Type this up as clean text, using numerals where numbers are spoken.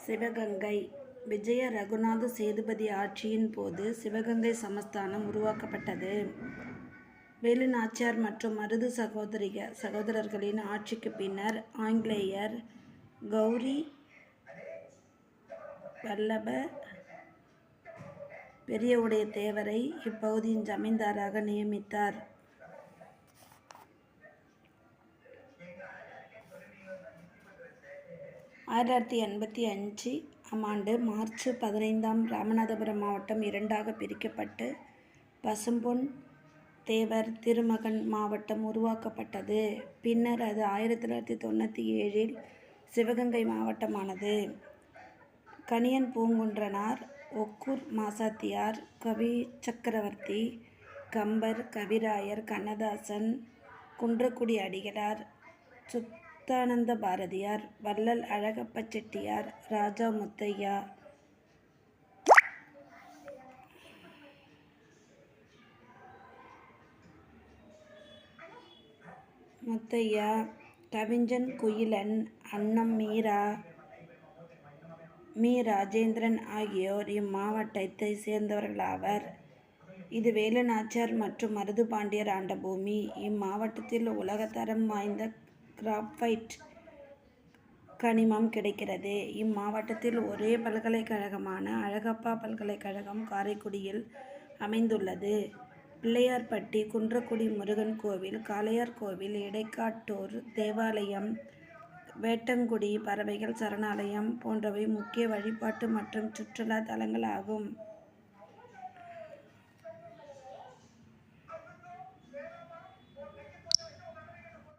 சிவகங்கை விஜய ரகுநாத சேதுபதி ஆட்சியின் போது சிவகங்கை சமஸ்தானம் உருவாக்கப்பட்டது. வேலு நாச்சியார் மற்றும் மருது சகோதரர்களின் ஆட்சிக்கு பின்னர் ஆங்கிலேயர் கௌரி வல்லப பெரியவுடைய தேவரை இப்பகுதியின் ஜமீன்தாராக நியமித்தார். ஆம் ஆண்டு மார்ச் 15 ராமநாதபுரம் மாவட்டம் இரண்டாக பிரிக்கப்பட்டு பசும்பொன் தேவர் திருமகன் மாவட்டம் உருவாக்கப்பட்டது. பின்னர் அது 1997 சிவகங்கை மாவட்டமானது. கணியன் பூங்குன்றனார், ஒக்கூர் மாசாத்தியார், கவி சக்கரவர்த்தி, கம்பர், கவிராயர், கண்ணதாசன், குன்றக்குடி அடிகளார், சுத்தானந்த பாரதியார், வள்ளல் அழகப்ப செட்டியார், ராஜா முத்தையா, கவிஞன் குயிலன், அன்னம் மீ. ராஜேந்திரன் ஆகியோர் இம்மாவட்டத்தை சேர்ந்தவர்களாவர். இது வேலு நாச்சியார் மற்றும் மருது பாண்டியர் ஆண்ட பூமி. இம்மாவட்டத்தில் உலகத்தரம் வாய்ந்த கிராஃபைட் கனிமம் கிடைக்கிறது. இம்மாவட்டத்தில் ஒரே பல்கலைக்கழகமான அழகப்பா பல்கலைக்கழகம் காரைக்குடியில் அமைந்துள்ளது. பிள்ளையார்பட்டி, குன்றக்குடி முருகன் கோவில், காளையார் கோவில், இடைக்காட்டூர் தேவாலயம், வேட்டங்குடி பறவைகள் சரணாலயம் போன்றவை முக்கிய வழிபாட்டு மற்றும் சுற்றுலா தலங்கள் ஆகும்.